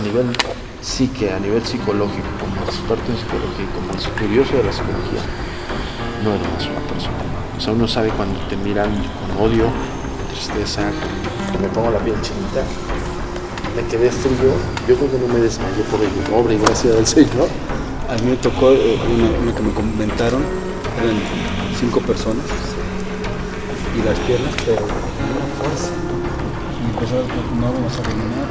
A nivel psique, a nivel psicológico, como experto en psicología y como estudioso de la psicología, no eres una persona. O sea, uno sabe cuando te miran con odio, con tristeza, me pongo la piel chinita, me quedé frío. Yo creo que no me desmayé por obra y gracia del Señor. A mí me tocó una que me comentaron, eran 5 personas y las piernas, pero una fuerza. Y pues no vamos a terminar.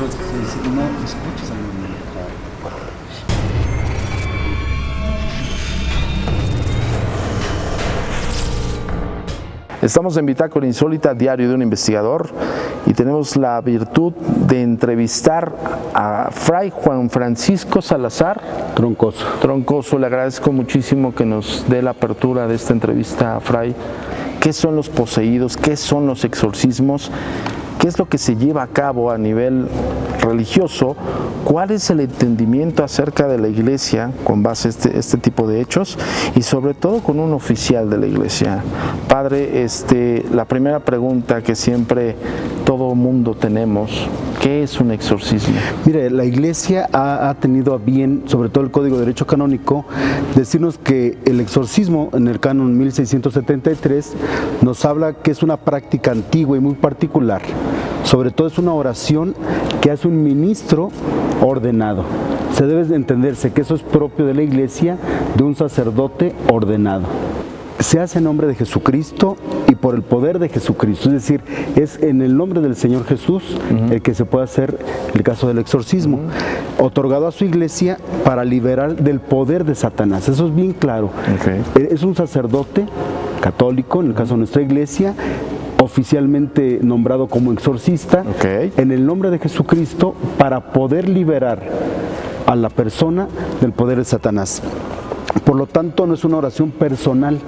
No escuchas a mi mamá. Estamos en Bitácora Insólita, diario de un investigador, y tenemos la virtud de entrevistar a Fray Juan Francisco Salazar Troncoso. Le agradezco muchísimo que nos dé la apertura de esta entrevista, Fray. ¿Qué son los poseídos? ¿Qué son los exorcismos? ¿Qué es lo que se lleva a cabo a nivel religioso? ¿Cuál es el entendimiento acerca de la Iglesia con base a este tipo de hechos? Y sobre todo con un oficial de la Iglesia. Padre, la primera pregunta que siempre todo mundo tenemos, ¿qué es un exorcismo? Mire, la Iglesia ha tenido a bien, sobre todo el Código de Derecho Canónico, decirnos que el exorcismo en el canon 1673 nos habla que es una práctica antigua y muy particular. Sobre todo es una oración que hace un ministro ordenado. Se debe de entenderse que eso es propio de la Iglesia, de un sacerdote ordenado. Se hace en nombre de Jesucristo y por el poder de Jesucristo, es decir, es en el nombre del Señor Jesús el que se puede hacer el caso del exorcismo, otorgado a su Iglesia para liberar del poder de Satanás. Eso es bien claro. Es un sacerdote católico, en el caso de nuestra Iglesia, oficialmente nombrado como exorcista, en el nombre de Jesucristo, para poder liberar a la persona del poder de Satanás. Por lo tanto, no es una oración personal,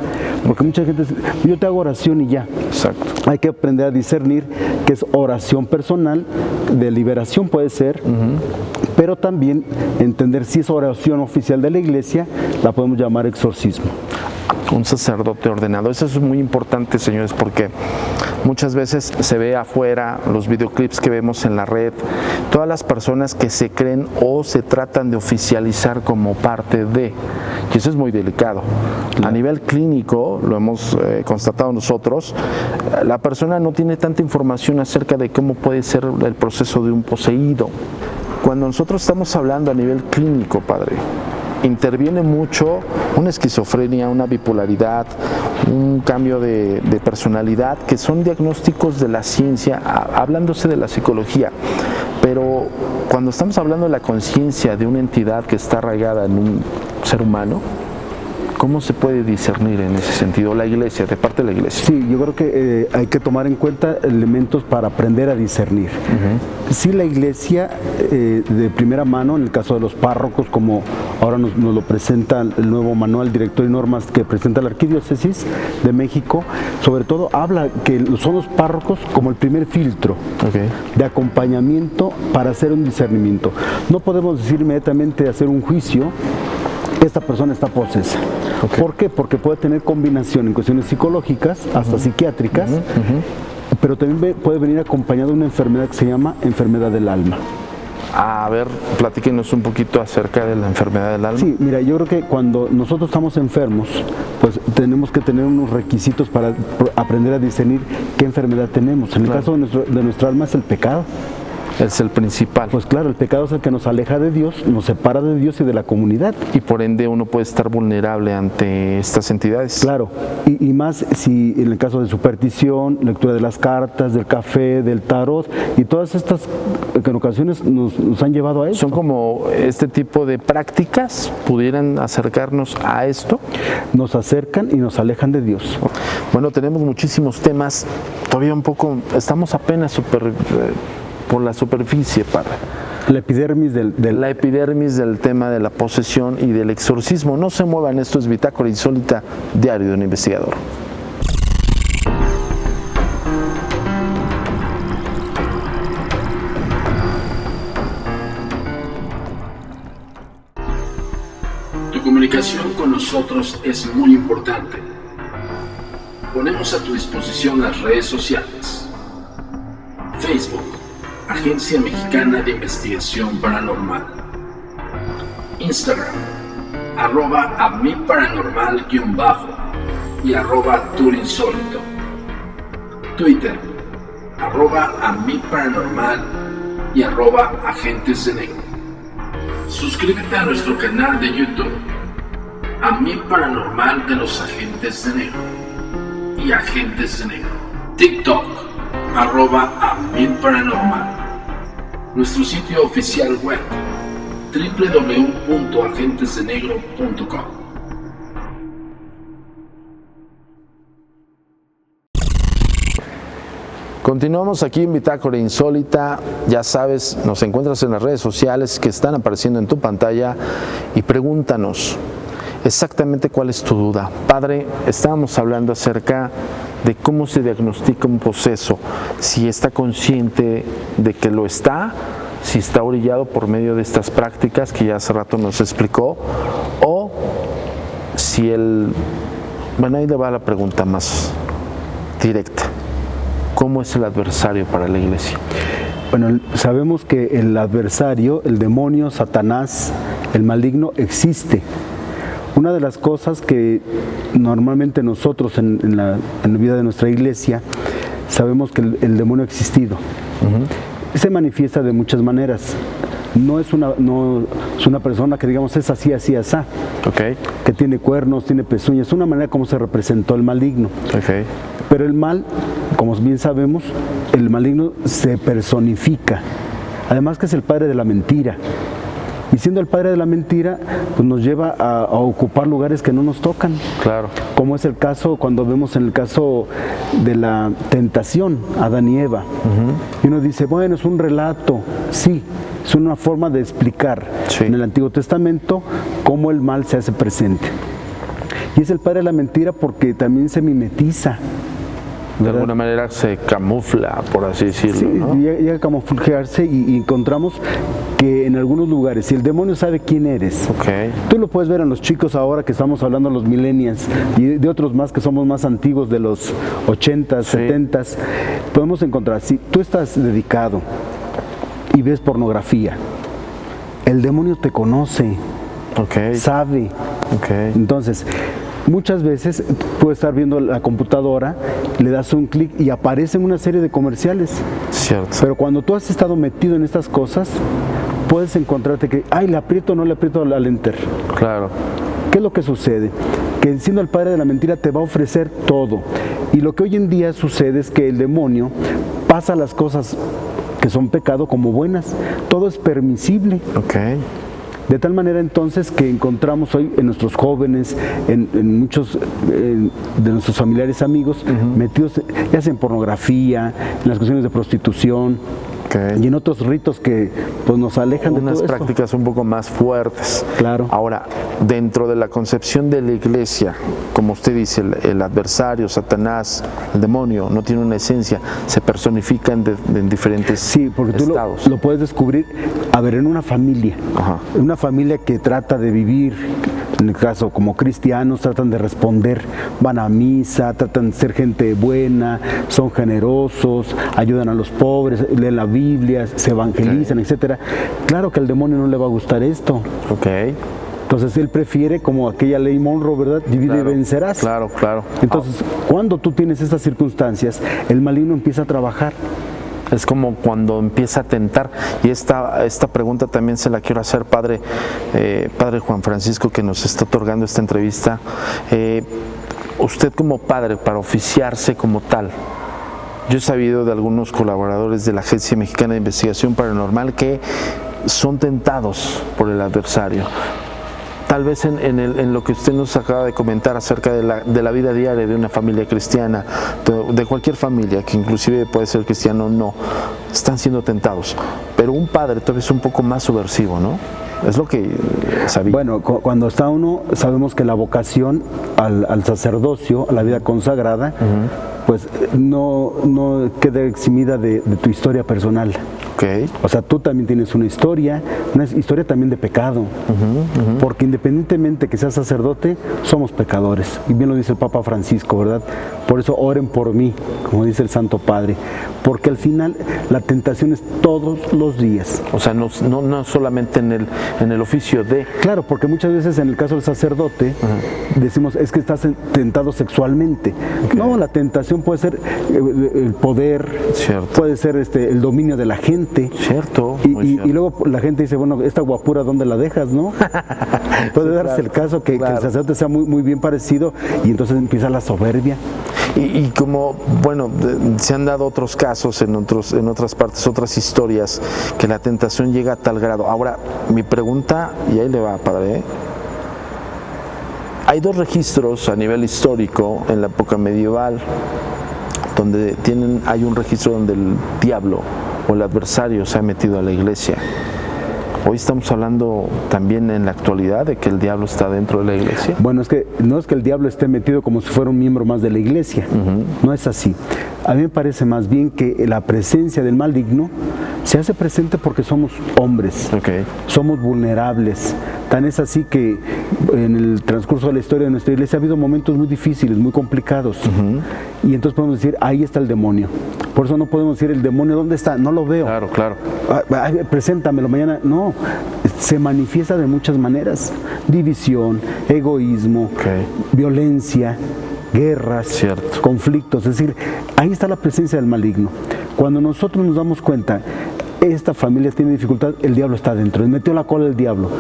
porque mucha gente dice, yo te hago oración y ya. Exacto. Hay que aprender a discernir que es oración personal, de liberación puede ser, pero también entender si es oración oficial de la Iglesia, la podemos llamar exorcismo. Un sacerdote ordenado. Eso es muy importante, señores, porque muchas veces se ve afuera, los videoclips que vemos en la red, todas las personas que se creen o se tratan de oficializar como parte de, y eso es muy delicado. A nivel clínico, lo hemos constatado nosotros, la persona no tiene tanta información acerca de cómo puede ser el proceso de un poseído. Cuando nosotros estamos hablando a nivel clínico, padre, interviene mucho una esquizofrenia, una bipolaridad, un cambio de personalidad, que son diagnósticos de la ciencia, hablándose de la psicología. Pero cuando estamos hablando de la conciencia de una entidad que está arraigada en un ser humano, ¿cómo se puede discernir en ese sentido la Iglesia, de parte de la Iglesia? Sí, yo creo que hay que tomar en cuenta elementos para aprender a discernir. Sí, la Iglesia de primera mano, en el caso de los párrocos, como ahora nos lo presenta el nuevo manual, director y normas que presenta la Arquidiócesis de México, sobre todo habla que son los párrocos como el primer filtro de acompañamiento para hacer un discernimiento. No podemos decir inmediatamente hacer un juicio, esta persona está posesa. ¿Por qué? Porque puede tener combinación en cuestiones psicológicas, hasta psiquiátricas, pero también puede venir acompañado de una enfermedad que se llama enfermedad del alma. A ver, platíquenos un poquito acerca de la enfermedad del alma. Sí, mira, yo creo que cuando nosotros estamos enfermos, pues tenemos que tener unos requisitos para aprender a discernir qué enfermedad tenemos. En el caso de nuestra alma es el pecado. Es el principal. Pues claro, el pecado es el que nos aleja de Dios, nos separa de Dios y de la comunidad. Y por ende uno puede estar vulnerable ante estas entidades. Claro, y más si en el caso de superstición, lectura de las cartas, del café, del tarot, y todas estas que en ocasiones nos han llevado a eso. ¿Son como este tipo de prácticas pudieran acercarnos a esto? Nos acercan y nos alejan de Dios. Bueno, tenemos muchísimos temas, todavía un poco, estamos apenas por la superficie, padre. La epidermis La epidermis del tema de la posesión y del exorcismo. No se muevan, esto es Bitácora Insólita, diario de un investigador. Tu comunicación con nosotros es muy importante. Ponemos a tu disposición las redes sociales. Facebook, Agencia Mexicana de Investigación Paranormal. Instagram, @amiparanormal_ y @turinsólito. Twitter, @amiparanormal y @agentes de negro. Suscríbete a nuestro canal de YouTube, A Mi Paranormal de los Agentes de Negro y Agentes de Negro. TikTok, @amiparanormal. Nuestro sitio oficial web, www.agentesdenegro.com. Continuamos aquí en Bitácora Insólita. Ya sabes, nos encuentras en las redes sociales que están apareciendo en tu pantalla y pregúntanos exactamente cuál es tu duda. Padre, estábamos hablando acerca de cómo se diagnostica un poseso, si está consciente de que lo está, si está orillado por medio de estas prácticas que ya hace rato nos explicó, o si él... Bueno, ahí le va la pregunta más directa. ¿Cómo es el adversario para la iglesia? Bueno, sabemos que el adversario, el demonio, Satanás, el maligno, existe. Una de las cosas que normalmente nosotros en la vida de nuestra iglesia sabemos que el demonio ha existido. Se manifiesta de muchas maneras. No es una persona que digamos es así, así, así, que tiene cuernos, tiene pezuñas. Es una manera como se representó el maligno. Pero el mal, como bien sabemos, el maligno se personifica. Además que es el padre de la mentira. Y siendo el padre de la mentira, pues nos lleva a ocupar lugares que no nos tocan. Claro. Como es el caso, cuando vemos en el caso de la tentación, Adán y Eva. Y uno dice, bueno, es un relato. Sí, es una forma de explicar en el Antiguo Testamento cómo el mal se hace presente. Y es el padre de la mentira porque también se mimetiza. De alguna manera se camufla, por así decirlo. Sí, ¿no? llega a camuflarse y encontramos que en algunos lugares, si el demonio sabe quién eres, tú lo puedes ver en los chicos ahora que estamos hablando, los millennials, y de otros más que somos más antiguos, de los 80s, 70s, podemos encontrar, si tú estás dedicado y ves pornografía, el demonio te conoce, sabe. Entonces, muchas veces puedes estar viendo la computadora, le das un clic y aparecen una serie de comerciales. Cierto. Pero cuando tú has estado metido en estas cosas, puedes encontrarte que, ay, le aprieto o no le aprieto al enter. Claro. ¿Qué es lo que sucede? Que siendo el padre de la mentira te va a ofrecer todo. Y lo que hoy en día sucede es que el demonio pasa las cosas que son pecado como buenas. Todo es permisible. De tal manera entonces que encontramos hoy en nuestros jóvenes, en muchos de nuestros familiares amigos, metidos ya sea en pornografía, en las cuestiones de prostitución, y en otros ritos que pues nos alejan de todo unas esto. prácticas un poco más fuertes. Claro. Ahora, dentro de la concepción de la iglesia, como usted dice, el adversario, Satanás, el demonio, no tiene una esencia, se personifica en diferentes porque tú estados. lo puedes descubrir, en una familia, una familia que trata de vivir, en el caso como cristianos, tratan de responder, van a misa, tratan de ser gente buena, son generosos, ayudan a los pobres, leen la Biblia, se evangelizan, etcétera. Claro que al demonio no le va a gustar esto. Entonces él prefiere, como aquella ley Monroe, ¿verdad? Divide y vencerás. Claro. Entonces, cuando tú tienes estas circunstancias, el maligno empieza a trabajar. Es como cuando empieza a tentar. Y esta pregunta también se la quiero hacer, Padre Juan Francisco, que nos está otorgando esta entrevista. Usted como padre, para oficiarse como tal, yo he sabido de algunos colaboradores de la Agencia Mexicana de Investigación Paranormal que son tentados por el adversario. Tal vez en lo que usted nos acaba de comentar acerca de la vida diaria de una familia cristiana, de cualquier familia, que inclusive puede ser cristiano o no, están siendo tentados. Pero un padre todavía es un poco más subversivo, ¿no? Es lo que sabía. Bueno, cuando está uno, sabemos que la vocación al sacerdocio, a la vida consagrada, pues no queda eximida de tu historia personal. O sea, tú también tienes una historia también de pecado, porque independientemente que seas sacerdote, somos pecadores, y bien lo dice el Papa Francisco, ¿verdad? Por eso oren por mí, como dice el Santo Padre, porque al final la tentación es todos los días. O sea, no solamente en el oficio de... Claro, porque muchas veces en el caso del sacerdote decimos, es que estás tentado sexualmente. Okay. No, la tentación puede ser el poder, cierto, puede ser el dominio de la gente. Cierto. Y luego la gente dice, bueno, esta guapura, ¿dónde la dejas, no? Puede darse el caso que el sacerdote sea muy, muy bien parecido y entonces empieza la soberbia. Y como, bueno, se han dado otros casos en otras partes, otras historias, que la tentación llega a tal grado. Ahora, mi pregunta, y ahí le va, padre, ¿eh? Hay dos registros a nivel histórico en la época medieval, donde hay un registro donde el diablo o el adversario se ha metido a la iglesia. Hoy estamos hablando también en la actualidad de que el diablo está dentro de la iglesia. Bueno, no es que el diablo esté metido como si fuera un miembro más de la iglesia, no es así. A mí me parece más bien que la presencia del maligno se hace presente porque somos hombres, somos vulnerables. Tan es así que en el transcurso de la historia de nuestra iglesia ha habido momentos muy difíciles, muy complicados. Y entonces podemos decir, ahí está el demonio. Por eso no podemos decir, el demonio, ¿dónde está? No lo veo. Claro. Preséntamelo mañana. No, se manifiesta de muchas maneras. División, egoísmo, violencia, guerras, conflictos. Es decir, ahí está la presencia del maligno. Cuando nosotros nos damos cuenta, esta familia tiene dificultad, el diablo está dentro, le metió la cola el diablo.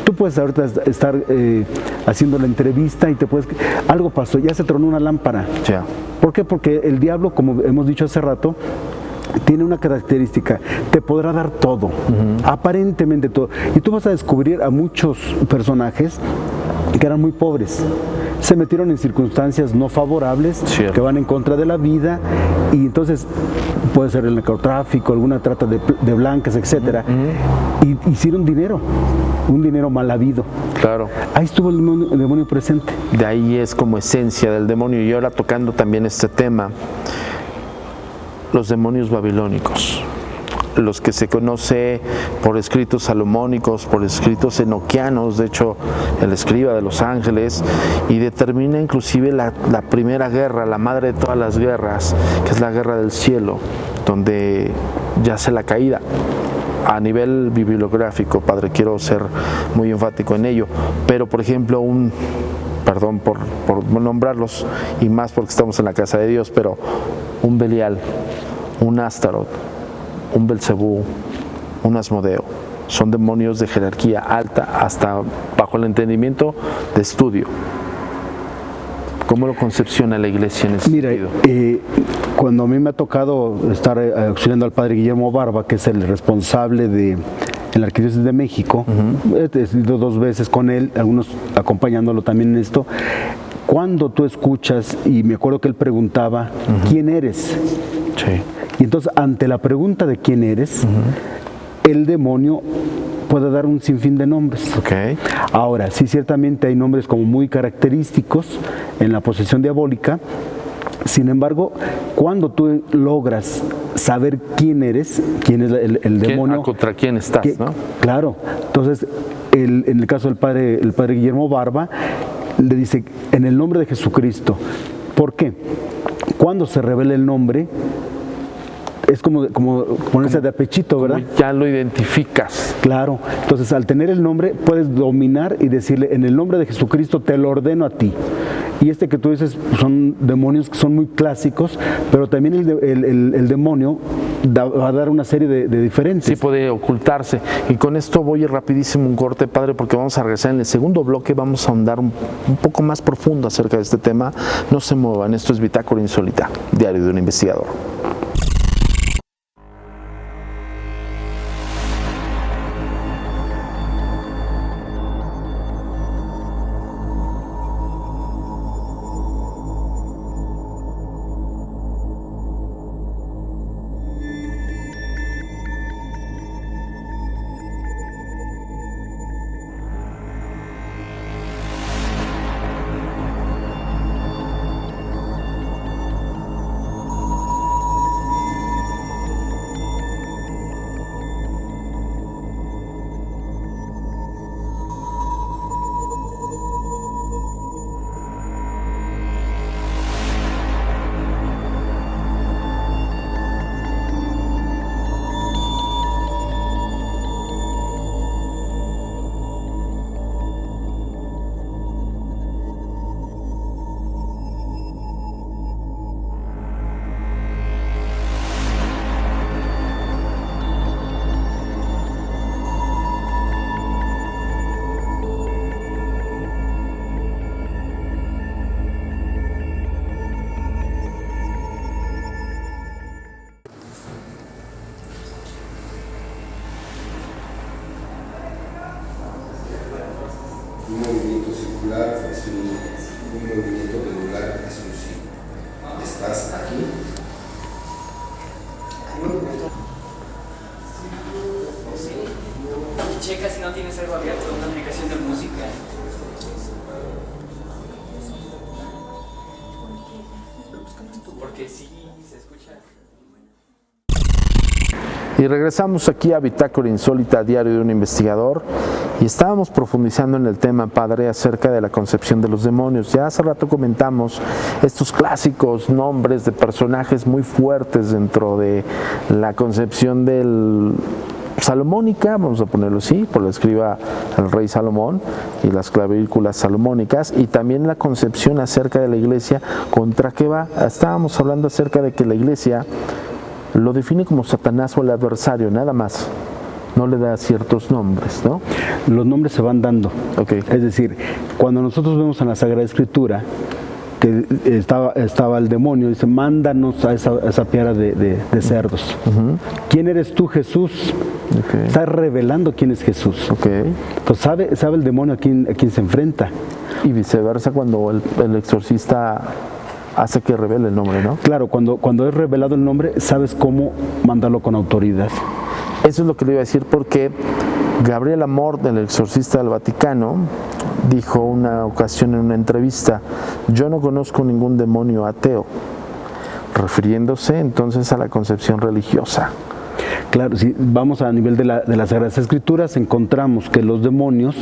Tú puedes ahorita estar haciendo la entrevista y algo pasó, ya se tronó una lámpara. ¿Por qué? Porque el diablo, como hemos dicho hace rato, tiene una característica, te podrá dar todo, aparentemente todo. Y tú vas a descubrir a muchos personajes que eran muy pobres, se metieron en circunstancias no favorables, que van en contra de la vida, y entonces puede ser el narcotráfico, alguna trata de blancas, etcétera, y hicieron dinero, un dinero mal habido. Claro. Ahí estuvo el demonio presente. De ahí es como esencia del demonio. Y ahora tocando también este tema, los demonios babilónicos, los que se conoce por escritos salomónicos, por escritos enoquianos, de hecho el escriba de los ángeles, y determina inclusive la primera guerra, la madre de todas las guerras, que es la guerra del cielo, donde yace la caída. A nivel bibliográfico, padre, quiero ser muy enfático en ello, pero por ejemplo perdón por nombrarlos, y más porque estamos en la casa de Dios, pero un Belial, un Astaroth, un Belcebú, un Asmodeo, son demonios de jerarquía alta, hasta bajo el entendimiento de estudio. ¿Cómo lo concepciona la iglesia en ese sentido? Cuando a mí me ha tocado estar auxiliando al padre Guillermo Barba, que es el responsable en la Arquidiócesis de México, he ido 2 veces con él, algunos acompañándolo también en esto. Cuando tú escuchas, y me acuerdo que él preguntaba, ¿quién eres? Y entonces, ante la pregunta de quién eres, el demonio puede dar un sinfín de nombres. Ahora, sí, ciertamente hay nombres como muy característicos en la posesión diabólica. Sin embargo, cuando tú logras saber quién eres, quién es el demonio, contra quién estás, ¿no? Claro. Entonces, en el caso del padre Guillermo Barba, le dice, en el nombre de Jesucristo. ¿Por qué? Cuando se revela el nombre, es como ponerse de apechito, ¿verdad? Ya lo identificas. Claro. Entonces, al tener el nombre, puedes dominar y decirle, en el nombre de Jesucristo te lo ordeno a ti. Y que tú dices, son demonios que son muy clásicos, pero también el demonio va a dar una serie de diferencias. Sí, puede ocultarse. Y con esto voy rapidísimo un corte, padre, porque vamos a regresar en el segundo bloque, vamos a ahondar un poco más profundo acerca de este tema. No se muevan, esto es Bitácora Insólita, diario de un investigador. un movimiento circular es un movimiento pendular es un sí. Estás aquí. Checa si no tienes algo abierto, una aplicación de música. Porque sí se escucha. Y regresamos aquí a Bitácora Insólita, diario de un investigador, y estábamos profundizando en el tema, padre, acerca de la concepción de los demonios. Ya hace rato comentamos estos clásicos nombres de personajes muy fuertes dentro de la concepción del salomónica, vamos a ponerlo así, por lo escriba el rey Salomón y las clavículas salomónicas, y también la concepción acerca de la iglesia, contra qué va. Estábamos hablando acerca de que la iglesia lo define como Satanás o el adversario, nada más. No le da ciertos nombres, ¿no? Los nombres se van dando. Okay. Es decir, cuando nosotros vemos en la Sagrada Escritura que estaba el demonio, dice, mándanos a esa piara de cerdos. ¿Quién eres tú, Jesús? Okay. Está revelando quién es Jesús. Okay. Entonces sabe el demonio a quién se enfrenta. Y viceversa cuando el exorcista hace que revele el nombre, ¿no? Claro, cuando es revelado el nombre, sabes cómo mandarlo con autoridad. Eso es lo que le iba a decir, porque Gabriel Amor, del exorcista del Vaticano, dijo una ocasión en una entrevista: yo no conozco ningún demonio ateo, refiriéndose entonces a la concepción religiosa. Claro, si vamos a nivel de las Sagradas Escrituras, encontramos que los demonios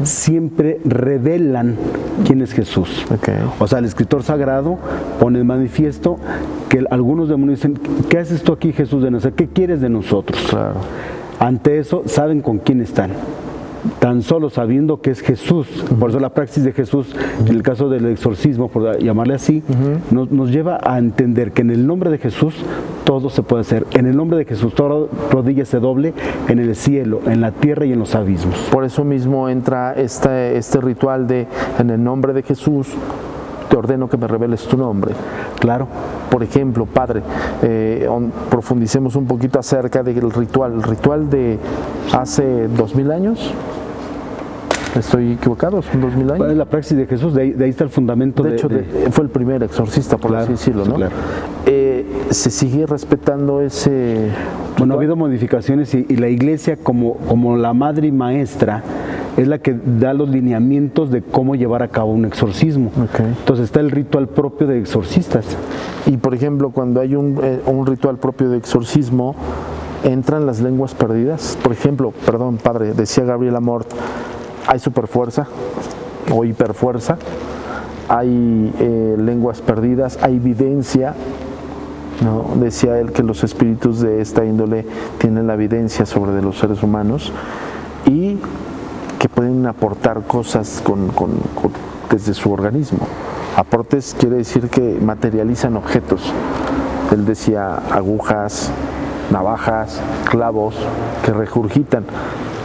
siempre revelan quién es Jesús. Okay. O sea, el escritor sagrado pone de manifiesto que algunos demonios dicen, ¿qué haces tú aquí, Jesús de Nazaret? ¿Qué quieres de nosotros? Claro. Ante eso, saben con quién están. Tan solo sabiendo que es Jesús. Por eso la praxis de Jesús, en el caso del exorcismo, por llamarle así, nos lleva a entender que en el nombre de Jesús todo se puede hacer. En el nombre de Jesús toda rodilla se doble en el cielo, en la tierra y en los abismos. Por eso mismo entra este ritual de, en el nombre de Jesús, te ordeno que me reveles tu nombre. Claro. Por ejemplo, padre, profundicemos un poquito acerca del ritual. El ritual de hace 2000 años. ¿Estoy equivocado? ¿Son 2000 años? La praxis de Jesús, de ahí está el fundamento. De hecho, fue el primer exorcista, por así decirlo, ¿no? Claro. ¿Se sigue respetando ese...? Bueno, ha habido modificaciones y la iglesia como la madre y maestra es la que da los lineamientos de cómo llevar a cabo un exorcismo. Okay. Entonces está el ritual propio de exorcistas. Y por ejemplo, cuando hay un ritual propio de exorcismo, ¿entran las lenguas perdidas? Por ejemplo, perdón, padre, decía Gabriel Amor, hay superfuerza o hiperfuerza, hay lenguas perdidas, hay evidencia, ¿no? Decía él que los espíritus de esta índole tienen la evidencia sobre de los seres humanos y que pueden aportar cosas desde su organismo. Aportes quiere decir que materializan objetos. Él decía agujas, navajas, clavos, que regurgitan.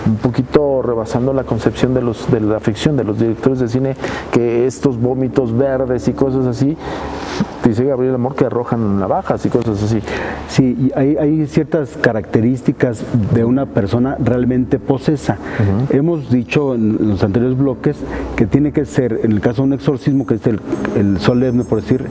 Un poquito rebasando la concepción de la ficción de los directores de cine, que estos vómitos verdes y cosas así, dice Gabriel Amor, que arrojan navajas y cosas así. Sí, y hay ciertas características de una persona realmente posesa. Hemos dicho en los anteriores bloques que tiene que ser, en el caso de un exorcismo, que es el solemne, por decir,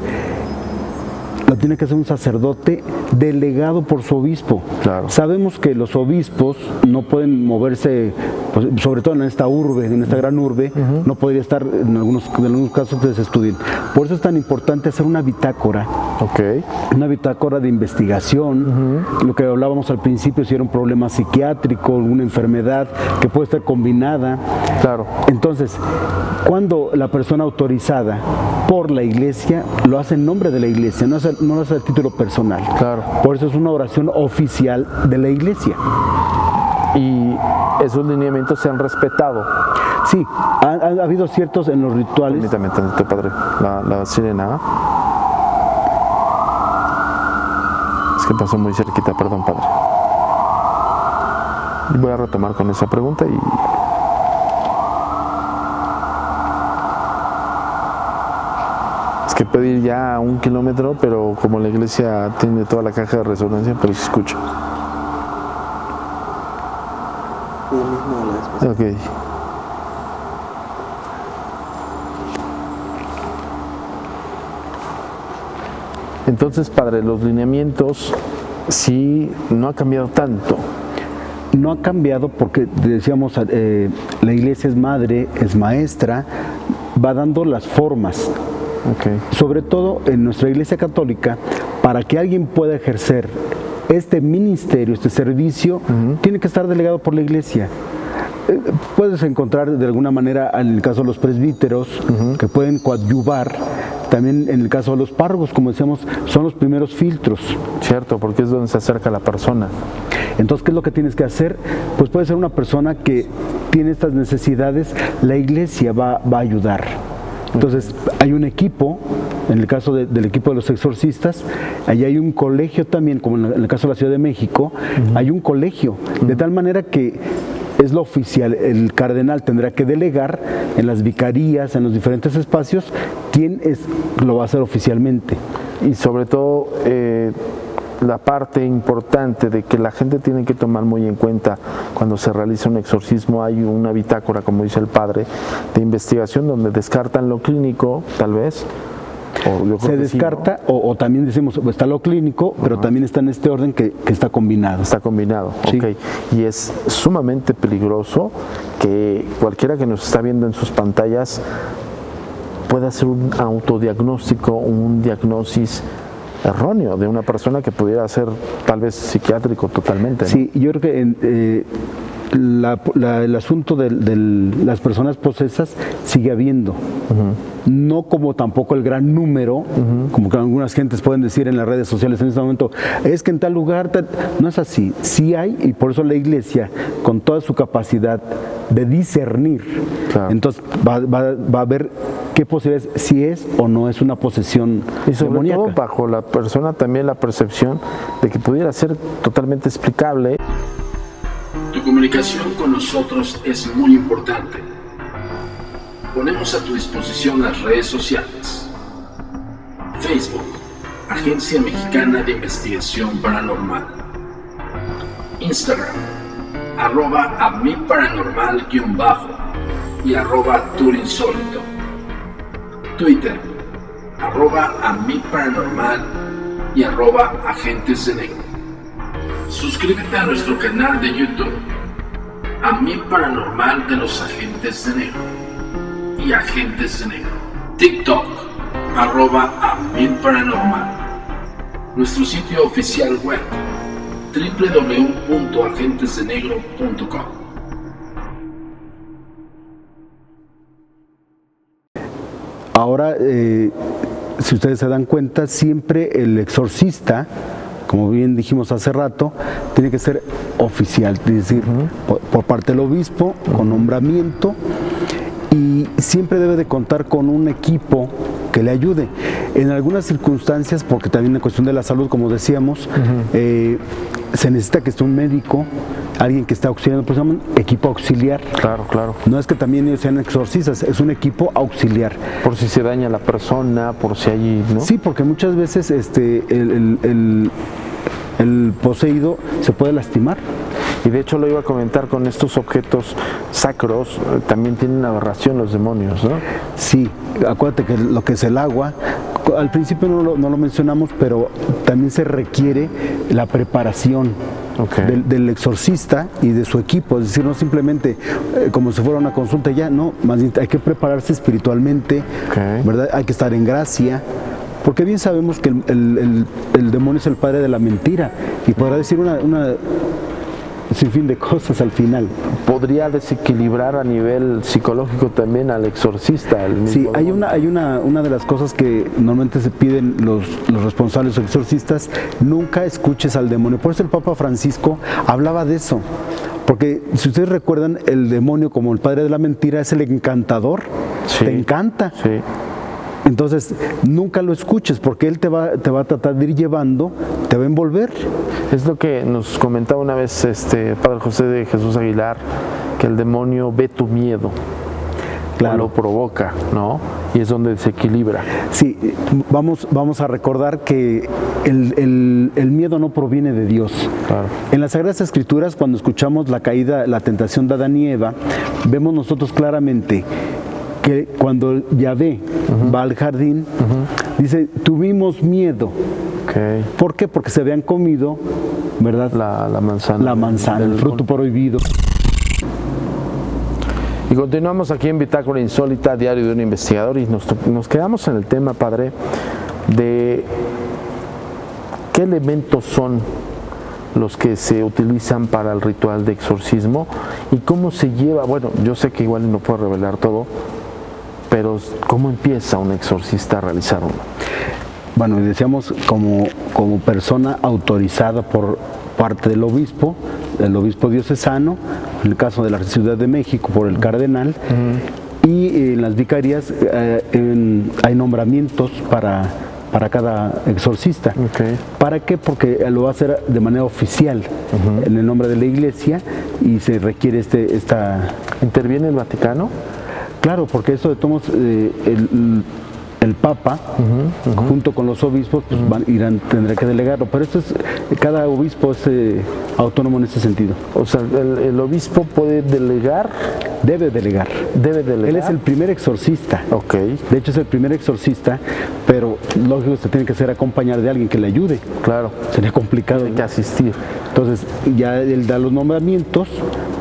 lo tiene que hacer un sacerdote delegado por su obispo. Claro. Sabemos que los obispos no pueden moverse, pues, sobre todo en esta urbe, en esta gran urbe, no podría estar en algunos casos que se estudien. Por eso es tan importante hacer una bitácora. Okay. Una bitácora de investigación, lo que hablábamos al principio, si era un problema psiquiátrico, alguna enfermedad que puede estar combinada. Claro. Entonces, cuando la persona autorizada por la iglesia lo hace en nombre de la iglesia, no lo hace a título personal. Claro. Por eso es una oración oficial de la iglesia. Y esos lineamientos se han respetado. Sí, ha habido ciertos en los rituales. Permítame tantito, padre, la sirena. Es que pasó muy cerquita, perdón, padre. Voy a retomar con esa pregunta y... Es que puede ir ya a 1 kilómetro, pero como la iglesia tiene toda la caja de resonancia, pero se escucha. Ok. Entonces, padre, los lineamientos sí no ha cambiado tanto. No ha cambiado porque, decíamos, la iglesia es madre, es maestra, va dando las formas. Okay. Sobre todo en nuestra iglesia católica, para que alguien pueda ejercer este ministerio, este servicio, tiene que estar delegado por la iglesia. Puedes encontrar de alguna manera, en el caso de los presbíteros, que pueden coadyuvar. También en el caso de los párrocos, como decíamos, son los primeros filtros. Cierto, porque es donde se acerca la persona. Entonces, ¿qué es lo que tienes que hacer? Pues puede ser una persona que tiene estas necesidades, la iglesia va a ayudar. Entonces, hay un equipo, en el caso del equipo de los exorcistas, allí hay un colegio también, como en el caso de la Ciudad de México, hay un colegio, de tal manera que es lo oficial, el cardenal tendrá que delegar en las vicarías, en los diferentes espacios, quién lo va a hacer oficialmente. Y sobre todo, la parte importante de que la gente tiene que tomar muy en cuenta cuando se realiza un exorcismo, hay una bitácora, como dice el padre, de investigación donde descartan lo clínico, tal vez. Se descarta, sí, ¿no? o también decimos, está lo clínico, pero también está en este orden que está combinado. Está combinado, sí. Ok. Y es sumamente peligroso que cualquiera que nos está viendo en sus pantallas pueda hacer un autodiagnóstico, un diagnosis erróneo de una persona que pudiera ser tal vez psiquiátrico totalmente, ¿no? Sí, yo creo que el asunto de las personas posesas sigue habiendo. No como tampoco el gran número, como que algunas gentes pueden decir en las redes sociales en este momento, es que en tal lugar, no es así. Sí hay, y por eso la iglesia, con toda su capacidad de discernir, claro, entonces va a ver qué posibilidades, si es o no es una posesión y sobre demoníaca. Todo bajo la persona también la percepción de que pudiera ser totalmente explicable. Tu comunicación con nosotros es muy importante. Ponemos a tu disposición las redes sociales. Facebook, Agencia Mexicana de Investigación Paranormal. Instagram, @amiparanormal_ y @turinsólito. Twitter, @amiparanormal y @agentes de negro. Suscríbete a nuestro canal de YouTube, A Mí Paranormal de los Agentes de Negro y Agentes de Negro. TikTok, @amiparanormal. Nuestro sitio oficial web, www.agentesdenegro.com. Ahora, si ustedes se dan cuenta, siempre el exorcista, como bien dijimos hace rato, tiene que ser oficial, es decir, por parte del obispo, con nombramiento, y siempre debe de contar con un equipo que le ayude. En algunas circunstancias, porque también en cuestión de la salud, como decíamos, se necesita que esté un médico, alguien que está auxiliando, pues se llama equipo auxiliar. Claro, claro. No es que también ellos sean exorcistas, es un equipo auxiliar. Por si se daña la persona, por si hay, ¿no? Sí, porque muchas veces el poseído se puede lastimar. Y de hecho lo iba a comentar, con estos objetos sacros también tienen aberración los demonios, ¿no? Sí, acuérdate que lo que es el agua, al principio no lo mencionamos, pero también se requiere la preparación del exorcista y de su equipo, es decir, no simplemente como si fuera una consulta ya, no, más bien hay que prepararse espiritualmente, ¿verdad? Hay que estar en gracia. Porque bien sabemos que el demonio es el padre de la mentira y podrá decir una sin fin de cosas al final. Podría desequilibrar a nivel psicológico también al exorcista. Sí, hay una de las cosas que normalmente se piden los responsables o exorcistas: nunca escuches al demonio. Por eso el Papa Francisco hablaba de eso. Porque si ustedes recuerdan, el demonio, como el padre de la mentira, es el encantador. Sí, te encanta. Sí. Entonces, nunca lo escuches, porque él te va a tratar de ir llevando, te va a envolver. Es lo que nos comentaba una vez Padre José de Jesús Aguilar, que el demonio ve tu miedo, claro, lo provoca, ¿no? Y es donde se equilibra. Sí, vamos a recordar que el miedo no proviene de Dios. Claro. En las Sagradas Escrituras, cuando escuchamos la caída, la tentación de Adán y Eva, vemos nosotros claramente que cuando Yahvé va al jardín, Dice, tuvimos miedo. Okay. ¿Por qué? Porque se habían comido, ¿verdad? La manzana. La manzana, el fruto prohibido. Y continuamos aquí en Bitácora Insólita, diario de un investigador, y nos quedamos en el tema, padre, de qué elementos son los que se utilizan para el ritual de exorcismo y cómo se lleva. Bueno, yo sé que igual no puedo revelar todo, pero ¿cómo empieza un exorcista a realizar uno? Bueno, decíamos como persona autorizada por parte del obispo diocesano, en el caso de la Ciudad de México por el cardenal, y en las vicarias hay nombramientos para cada exorcista. Okay. ¿Para qué? Porque lo va a hacer de manera oficial, en el nombre de la Iglesia, y se requiere esta... ¿Interviene el Vaticano? Claro, porque esto de tomos, el Papa, junto con los obispos, pues tendrá que delegarlo. Pero cada obispo es autónomo en ese sentido. O sea, el obispo puede delegar. Debe delegar. Debe delegar. Él es el primer exorcista. Ok. De hecho, es el primer exorcista, pero lógico, se tiene que hacer acompañar de alguien que le ayude. Claro. Sería complicado. Tiene que asistir. Entonces, ya él da los nombramientos.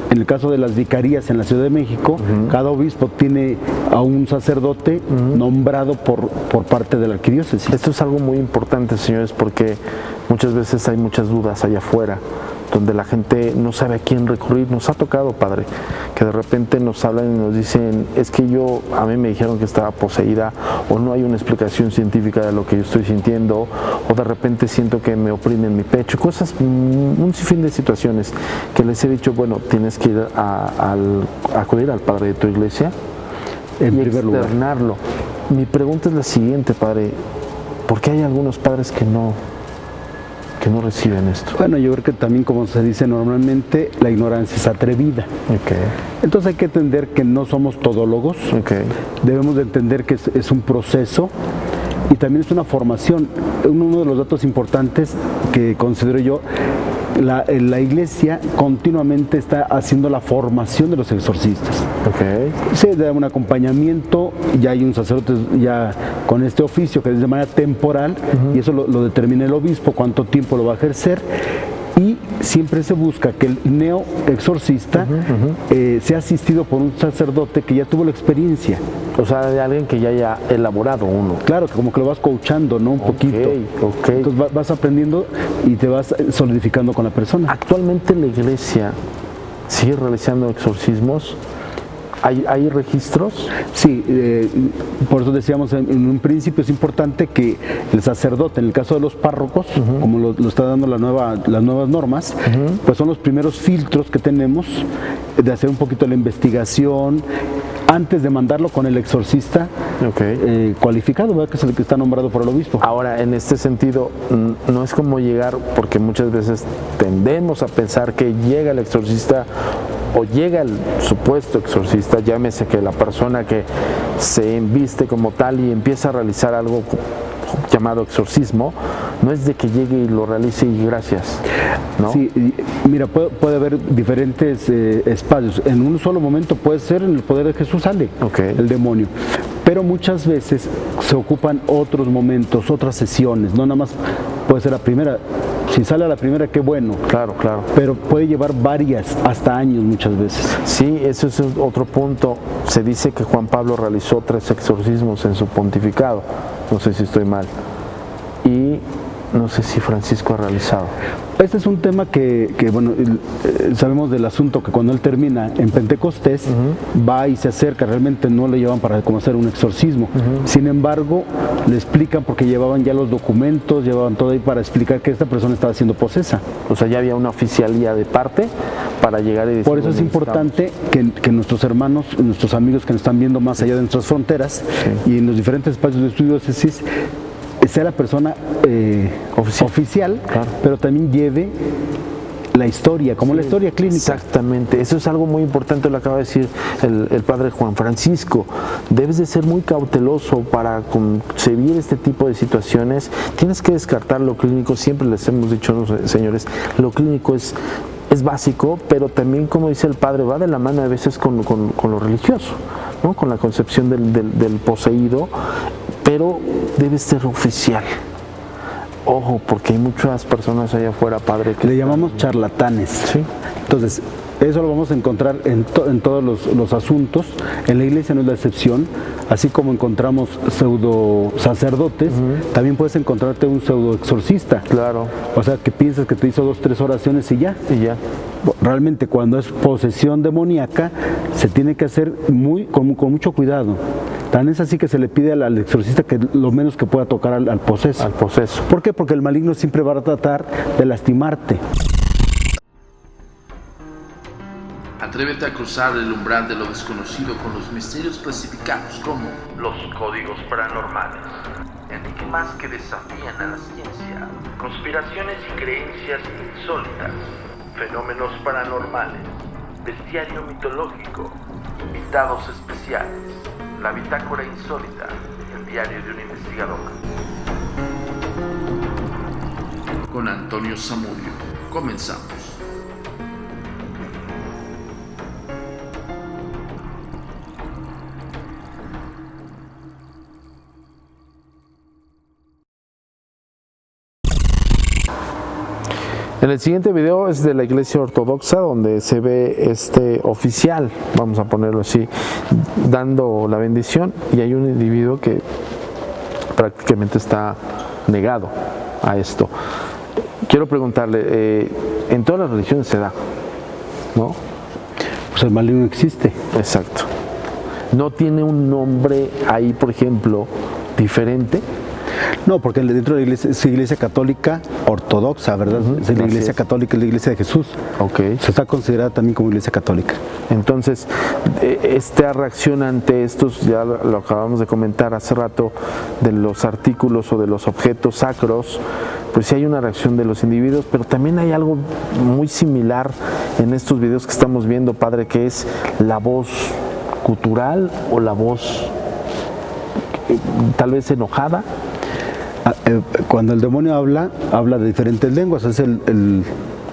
En el caso de las vicarías en la Ciudad de México, cada obispo tiene a un sacerdote nombrado por parte de la arquidiócesis. Esto es algo muy importante, señores, porque muchas veces hay muchas dudas allá afuera, donde la gente no sabe a quién recurrir. Nos ha tocado, padre, que de repente nos hablan y nos dicen, es que a mí me dijeron que estaba poseída, o no hay una explicación científica de lo que yo estoy sintiendo, o de repente siento que me oprimen mi pecho, cosas, un sinfín de situaciones que les he dicho, bueno, tienes que ir a acudir al padre de tu iglesia En y primer lugar. externarlo. Mi pregunta es la siguiente, padre, ¿por qué hay algunos padres que no reciben esto? Bueno, yo creo que también, como se dice normalmente, la ignorancia es atrevida. Okay. Entonces hay que entender que no somos todólogos. Okay. Debemos de entender que es un proceso y también es una formación. Uno de los datos importantes que considero yo, la Iglesia continuamente está haciendo la formación de los exorcistas. Okay. Se da un acompañamiento, ya hay un sacerdote ya con este oficio que es de manera temporal, y eso lo determina el obispo, cuánto tiempo lo va a ejercer, y siempre se busca que el neo exorcista sea asistido por un sacerdote que ya tuvo la experiencia. O sea, de alguien que ya haya elaborado uno. Claro, que como que lo vas coachando, ¿no? Un poquito. Okay. Entonces vas aprendiendo y te vas solidificando con la persona. Actualmente la iglesia sigue realizando exorcismos. ¿Hay registros? Sí, por eso decíamos en un principio es importante que el sacerdote, en el caso de los párrocos, como lo está dando las nuevas normas, pues son los primeros filtros que tenemos de hacer un poquito la investigación antes de mandarlo con el exorcista cualificado, ¿verdad? Que es el que está nombrado por el obispo. Ahora, en este sentido, no es como llegar, porque muchas veces tendemos a pensar que llega el exorcista o llega el supuesto exorcista, llámese que la persona que se embiste como tal y empieza a realizar algo llamado exorcismo, no es de que llegue y lo realice y gracias, ¿no? Sí, mira, puede haber diferentes espacios. En un solo momento puede ser en el poder de Jesús sale el demonio, pero muchas veces se ocupan otros momentos, otras sesiones, no nada más puede ser la primera. Si sale a la primera, qué bueno. Claro, claro. Pero puede llevar varias, hasta años muchas veces. Sí, eso es otro punto. Se dice que Juan Pablo realizó 3 exorcismos en su pontificado. No sé si estoy mal. Y no sé si Francisco ha realizado. Este es un tema que bueno, sabemos del asunto que cuando él termina en Pentecostés, va y se acerca, realmente no le llevan para conocer un exorcismo. Sin embargo, le explican porque llevaban ya los documentos, llevaban todo ahí para explicar que esta persona estaba siendo posesa. O sea, ya había una oficialía de parte para llegar y decir... Por eso es importante que nuestros hermanos, nuestros amigos que nos están viendo más allá de nuestras fronteras y en los diferentes espacios de estudio sea la persona oficial, claro, pero también lleve la historia, como la historia clínica. Exactamente, eso es algo muy importante, lo acaba de decir el padre Juan Francisco. Debes de ser muy cauteloso para concebir este tipo de situaciones. Tienes que descartar lo clínico, siempre les hemos dicho, señores, lo clínico es básico, pero también, como dice el padre, va de la mano a veces con lo religioso, ¿no? Con la concepción del poseído. pero debe ser oficial. Ojo, porque hay muchas personas allá afuera, padre, que Le llamamos charlatanes. Sí. Entonces, eso lo vamos a encontrar en todos los asuntos. En la iglesia no es la excepción. Así como encontramos pseudo sacerdotes, también puedes encontrarte un pseudo exorcista. Claro. O sea, que piensas que te hizo 2, 3 oraciones y ya. Y ya. Realmente, cuando es posesión demoníaca, se tiene que hacer con mucho cuidado. Tan es así que se le pide al exorcista que lo menos que pueda tocar al poseso. Al poseso. ¿Por qué? Porque el maligno siempre va a tratar de lastimarte. Atrévete a cruzar el umbral de lo desconocido con los misterios clasificados como Los códigos paranormales, enigmas que desafían a la ciencia, conspiraciones y creencias insólitas, fenómenos paranormales, bestiario mitológico, invitados especiales, la bitácora insólita, el diario de un investigador. con Antonio Zamudio. Comenzamos. En el siguiente video es de la iglesia ortodoxa, donde se ve este oficial, vamos a ponerlo así, dando la bendición, y hay un individuo que prácticamente está negado a esto. Quiero preguntarle, en todas las religiones se da, ¿no? Pues el maligno existe. Exacto. ¿No tiene un nombre ahí, por ejemplo, diferente? No, porque dentro de la iglesia es iglesia católica ortodoxa, ¿verdad? Es la iglesia católica, es la iglesia de Jesús. Ok. Se está considerada también como iglesia católica. Entonces, esta reacción ante estos, ya lo acabamos de comentar hace rato, de los artículos o de los objetos sacros, pues sí hay una reacción de los individuos, pero también hay algo muy similar en estos videos que estamos viendo, padre, que es la voz gutural o la voz tal vez enojada. Cuando el demonio habla de diferentes lenguas. Es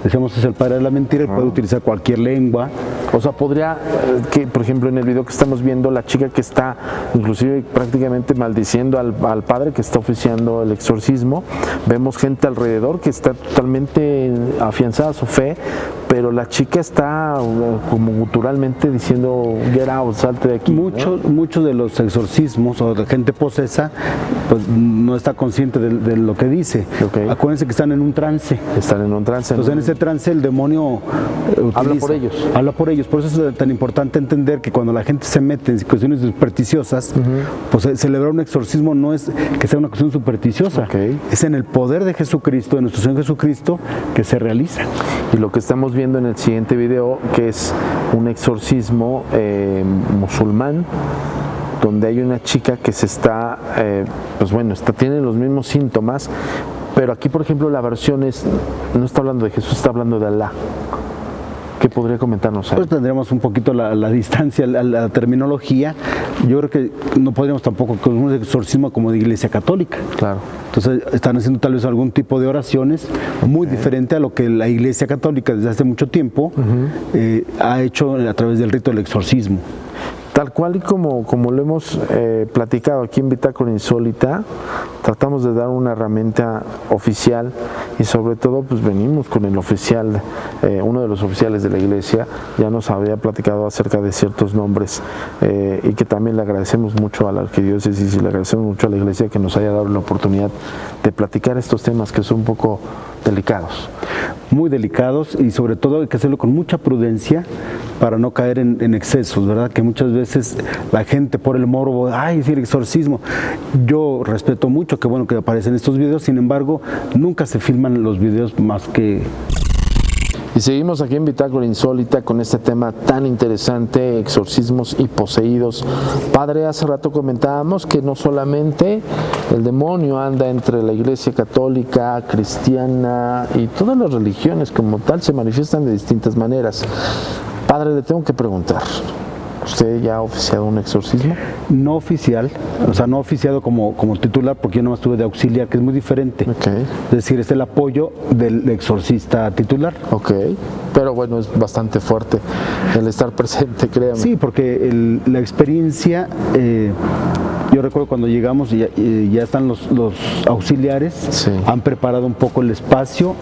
decíamos, es el padre de la mentira y puede utilizar cualquier lengua. O sea, podría, que por ejemplo en el video que estamos viendo, la chica que está inclusive prácticamente maldiciendo al padre que está oficiando el exorcismo, vemos gente alrededor que está totalmente afianzada a su fe, pero la chica está como guturalmente diciendo, get out, salte de aquí. Muchos de los exorcismos o de gente posesa, pues no está consciente de lo que dice. Okay. Acuérdense que están en un trance. Están en un trance. Entonces en ese trance el demonio habla por ellos. Habla por ellos. Por eso es tan importante entender que cuando la gente se mete en cuestiones supersticiosas, pues celebrar un exorcismo no es que sea una cuestión supersticiosa. Okay. Es en el poder de Jesucristo, de nuestro Señor Jesucristo, que se realiza. Y lo que estamos viendo en el siguiente video, que es un exorcismo musulmán, donde hay una chica que se está, pues bueno, tiene los mismos síntomas, pero aquí, por ejemplo, la versión no está hablando de Jesús, está hablando de Alá. ¿Qué podría comentarnos ahí? Pues tendríamos un poquito la distancia, la terminología. Yo creo que no podríamos tampoco con un exorcismo como de iglesia católica. Claro. Entonces están haciendo tal vez algún tipo de oraciones muy diferente a lo que la iglesia católica desde hace mucho tiempo ha hecho a través del rito del exorcismo. Tal cual y como lo hemos platicado aquí en Bitácora Insólita, tratamos de dar una herramienta oficial y sobre todo pues venimos con el oficial, uno de los oficiales de la iglesia, ya nos había platicado acerca de ciertos nombres y que también le agradecemos mucho a la arquidiócesis y le agradecemos mucho a la iglesia que nos haya dado la oportunidad de platicar estos temas que son un poco delicados. Muy delicados y sobre todo hay que hacerlo con mucha prudencia para no caer en excesos, ¿verdad? Que muchas veces la gente por el morbo, ay, sí, el exorcismo. Yo respeto mucho que bueno que aparecen estos videos, sin embargo, nunca se filman los videos más que... Y seguimos aquí en Bitácora Insólita con este tema tan interesante, exorcismos y poseídos. Padre, hace rato comentábamos que no solamente el demonio anda entre la iglesia católica, cristiana y todas las religiones como tal se manifiestan de distintas maneras. Padre, le tengo que preguntar, ¿usted ya ha oficiado un exorcismo? No oficial, o sea, no oficiado como titular, porque yo nomás tuve de auxiliar, que es muy diferente. Okay. Es decir, es el apoyo del exorcista titular. Ok, pero bueno, es bastante fuerte el estar presente, créame. Sí, porque la experiencia, yo Yo recuerdo cuando llegamos y ya están los auxiliares, Sí. han preparado un poco el espacio,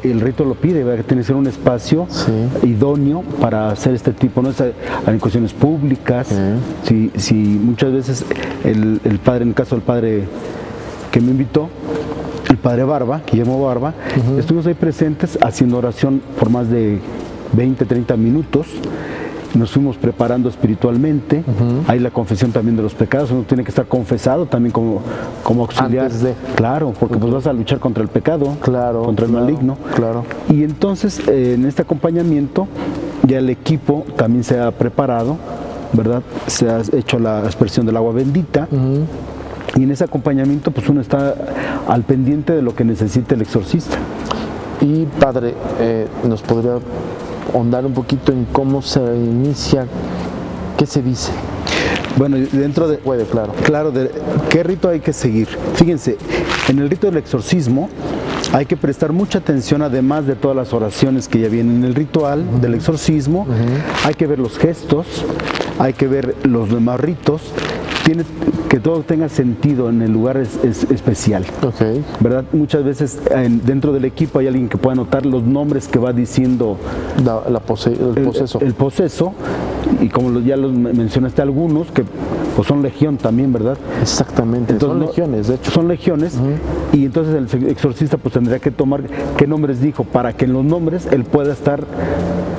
el rito lo pide, ¿verdad? Que tiene que ser un espacio Sí. idóneo para hacer este tipo, ¿no? En cuestiones públicas, si muchas veces el padre, en el caso del padre que me invitó, el padre Barba, Guillermo Barba, estuvimos ahí presentes haciendo oración por más de 20, 30 minutos. Nos fuimos preparando espiritualmente. Hay la confesión también de los pecados. Uno tiene que estar confesado también como auxiliar. Antes de. Claro, porque pues vas a luchar contra el pecado, Claro, contra el claro, maligno. claro. Y entonces en este acompañamiento ya el equipo también se ha preparado, ¿verdad? Se ha hecho la aspersión del agua bendita. Y en ese acompañamiento pues uno está al pendiente de lo que necesite el exorcista. Y padre, ¿nos podría ahondar un poquito en cómo se inicia? ¿Qué se dice? Bueno, dentro de... Puede, claro. Claro, ¿qué rito hay que seguir? Fíjense, en el rito del exorcismo hay que prestar mucha atención, además de todas las oraciones que ya vienen en el ritual del exorcismo. Hay que ver los gestos, hay que ver los demás ritos. Tiene que todo tenga sentido en el lugar especial. Ok. ¿Verdad? Muchas veces dentro del equipo hay alguien que pueda anotar los nombres que va diciendo El poseso. el poseso, y como ya los mencionaste algunos, que pues son legión también, ¿verdad? Exactamente. Entonces, son legiones, de hecho. Son legiones, y entonces el exorcista pues tendría que tomar qué nombres dijo, para que en los nombres él pueda estar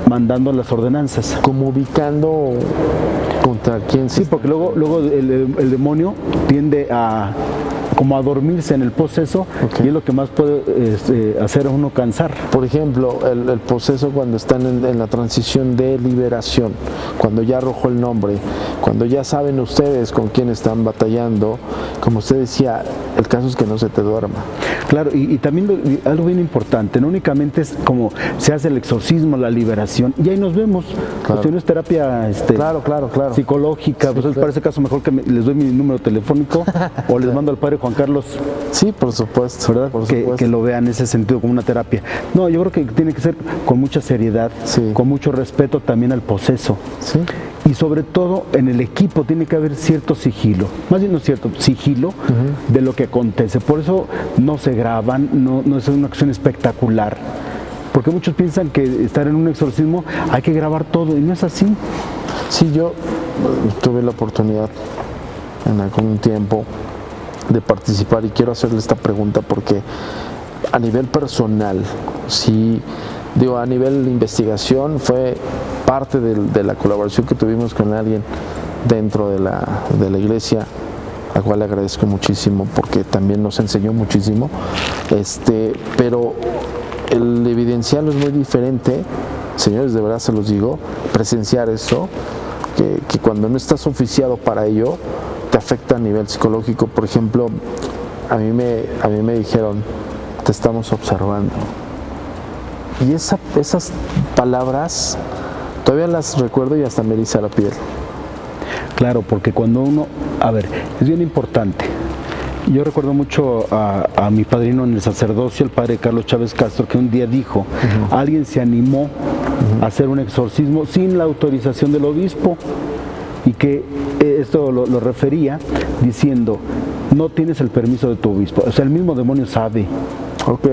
mandando las ordenanzas. Como ubicando contra quién se Sí, porque luego el demonio tiende a como a dormirse en el poseso, Ok. y es lo que más puede hacer a uno cansar. Por ejemplo, el poseso cuando están en la transición de liberación, cuando ya arrojó el nombre, cuando ya saben ustedes con quién están batallando, como usted decía, el caso es que no se te duerma. Claro, y también algo bien importante, no únicamente es como se hace el exorcismo, la liberación, y ahí nos vemos. Cuestiones terapia Claro. psicológica, Sí, pues claro. para ese caso mejor que les doy mi número telefónico o les mando al padre Juan Carlos, Sí, por supuesto. ¿verdad? Por Que supuesto. lo vean en ese sentido como una terapia. No, yo creo que tiene que ser con mucha seriedad, Sí. con mucho respeto también al poseso. Sí. Y sobre todo en el equipo tiene que haber cierto sigilo, más bien no cierto, sigilo de lo que acontece. Por eso no se graban, no es una acción espectacular. Porque muchos piensan que estar en un exorcismo hay que grabar todo, y no es así. Sí, yo tuve la oportunidad en algún tiempo de participar y quiero hacerle esta pregunta porque a nivel personal, sí, digo, a nivel de investigación fue parte de la colaboración que tuvimos con alguien dentro de la iglesia, a cual le agradezco muchísimo porque también nos enseñó muchísimo, pero el evidenciarlo es muy diferente, señores, de verdad se los digo, presenciar eso, que cuando no estás oficiado para ello, te afecta a nivel psicológico. Por ejemplo, a mí me dijeron, te estamos observando. Y esas palabras todavía las recuerdo y hasta me eriza la piel. Claro, porque cuando uno, a ver, es bien importante. Yo recuerdo mucho a mi padrino en el sacerdocio, el padre Carlos Chávez Castro, que un día dijo, alguien se animó a hacer un exorcismo sin la autorización del obispo, y que esto lo refería diciendo, no tienes el permiso de tu obispo. O sea, el mismo demonio sabe. Ok.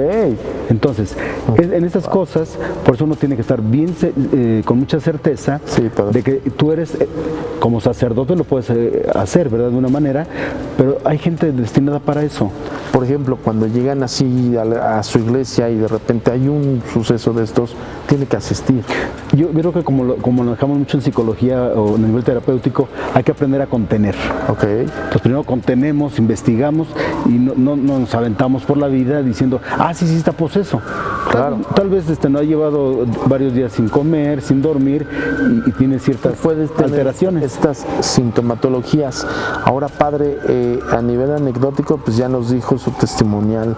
Entonces, en estas cosas, por eso uno tiene que estar bien, con mucha certeza Sí, padre. de que tú eres, como sacerdote lo puedes hacer, ¿verdad? De una manera, pero hay gente destinada para eso. Por ejemplo, cuando llegan así a su iglesia y de repente hay un suceso de estos, tiene que asistir. Yo creo que como lo dejamos mucho en psicología o en el nivel terapéutico, hay que aprender a contener. Ok. Pues primero contenemos, investigamos y no nos aventamos por la vida diciendo, sí está poseso. Claro. Tal vez no ha llevado varios días sin comer, sin dormir y tiene ciertas Puedes tener alteraciones. estas sintomatologías. Ahora, padre, a nivel anecdótico, pues ya nos dijo su testimonial.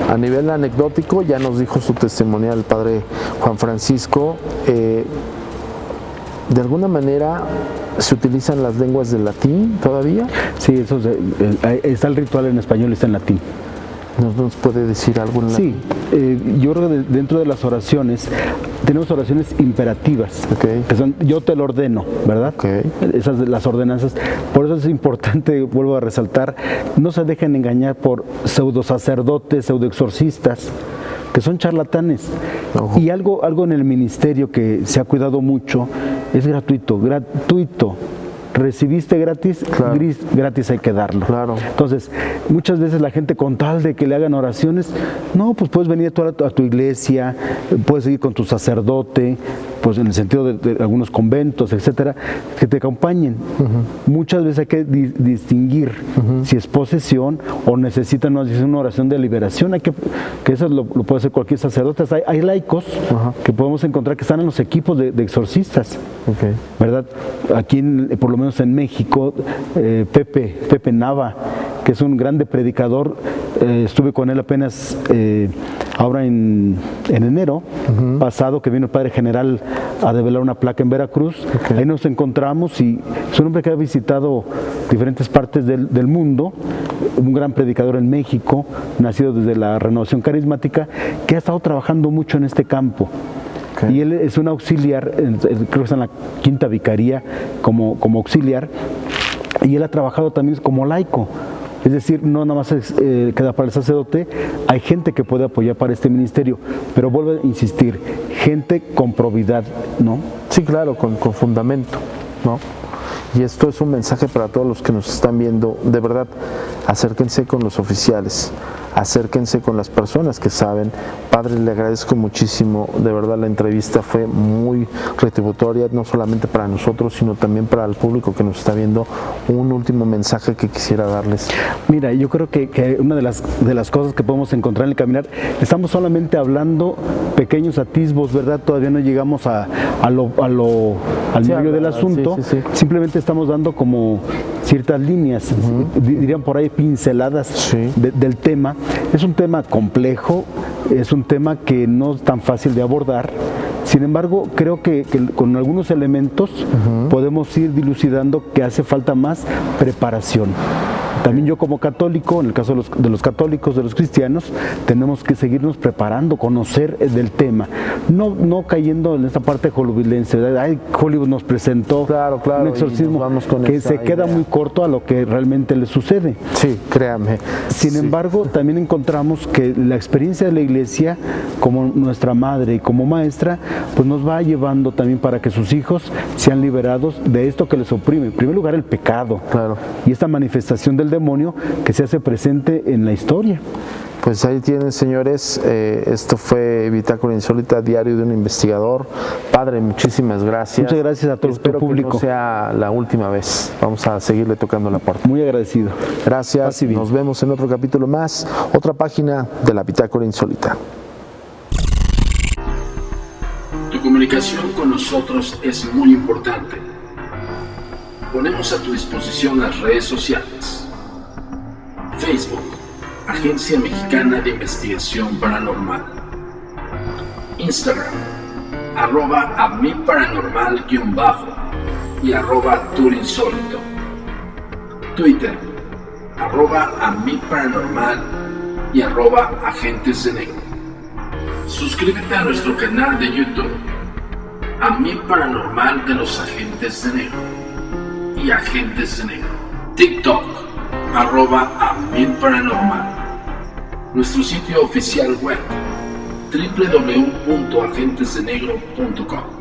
A nivel anecdótico, ya nos dijo su testimonial el padre Juan Francisco, de alguna manera se utilizan las lenguas del latín todavía. Sí, eso está el ritual en español, está en latín. ¿Nos puede decir algo en latín? Sí, yo creo que dentro de las oraciones tenemos oraciones imperativas, Okay. que son yo te lo ordeno, ¿verdad? Okay. Esas de las ordenanzas. Por eso es importante, vuelvo a resaltar, no se dejen engañar por pseudo sacerdotes, pseudo exorcistas, que son charlatanes. Ojo. Y algo en el ministerio que se ha cuidado mucho es gratuito. Recibiste gratis, Claro. gratis hay que darlo. Claro. Entonces, muchas veces la gente con tal de que le hagan oraciones, no, pues puedes venir tú a tu iglesia, puedes ir con tu sacerdote, pues en el sentido de algunos conventos, etcétera, que te acompañen. Muchas veces hay que distinguir si es posesión o necesitan una oración de liberación. Hay que eso lo puede hacer cualquier sacerdote. Hay laicos que podemos encontrar que están en los equipos de exorcistas, Okay. ¿verdad? Aquí, por lo menos en México, Pepe Nava, que es un grande predicador, estuve con él apenas ahora en enero pasado, que vino el Padre General a develar una placa en Veracruz. Okay. Ahí nos encontramos y es un hombre que ha visitado diferentes partes del mundo, un gran predicador en México, nacido desde la Renovación Carismática, que ha estado trabajando mucho en este campo. Okay. Y él es un auxiliar, creo que está en la quinta vicaría como auxiliar, y él ha trabajado también como laico. Es decir, no nada más queda para el sacerdote, hay gente que puede apoyar para este ministerio, pero vuelvo a insistir, gente con probidad, ¿no? Sí, claro, con fundamento, ¿no? Y esto es un mensaje para todos los que nos están viendo. De verdad, acérquense con los oficiales, acérquense con las personas que saben. Padre, le agradezco muchísimo, de verdad la entrevista fue muy retributoria, no solamente para nosotros, sino también para el público que nos está viendo. Un último mensaje que quisiera darles. Mira, yo creo que una de las cosas que podemos encontrar en el caminar, estamos solamente hablando pequeños atisbos, ¿verdad? Todavía no llegamos al medio del asunto, sí. Simplemente estamos dando como ciertas líneas, dirían por ahí pinceladas Sí. del tema. Es un tema complejo, es un tema que no es tan fácil de abordar. Sin embargo, creo que con algunos elementos podemos ir dilucidando que hace falta más preparación. También yo como católico, en el caso de los católicos, de los cristianos, tenemos que seguirnos preparando, conocer del tema, no cayendo en esta parte hollywoodilense, ¿verdad? Ay, Hollywood nos presentó Claro, un exorcismo y nos vamos con que esa se queda idea. muy corto a lo que realmente le sucede. Sí, créanme. Sin embargo, también encontramos que la experiencia de la iglesia, como nuestra madre y como maestra, pues nos va llevando también para que sus hijos sean liberados de esto que les oprime. En primer lugar, el pecado. Claro. Y esta manifestación del demonio que se hace presente en la historia. Pues ahí tienen, señores, esto fue Bitácora Insólita, diario de un investigador. Padre, muchísimas gracias. Muchas gracias a todo Espero tu público. que no sea la última vez. Vamos a seguirle tocando la puerta. Muy agradecido. Gracias, Paz y bien. nos vemos en otro capítulo más, otra página de la Bitácora Insólita. Tu comunicación con nosotros es muy importante. Ponemos a tu disposición las redes sociales. Facebook, Agencia Mexicana de Investigación Paranormal. Instagram, @amiparanormal_ y @turinsólito. Twitter, @amiparanormal y @agentes de negro. Suscríbete a nuestro canal de YouTube, A Mí Paranormal de los Agentes de Negro y Agentes de Negro. TikTok, @amilparanormal. Nuestro sitio oficial web, www.agentesdenegro.com.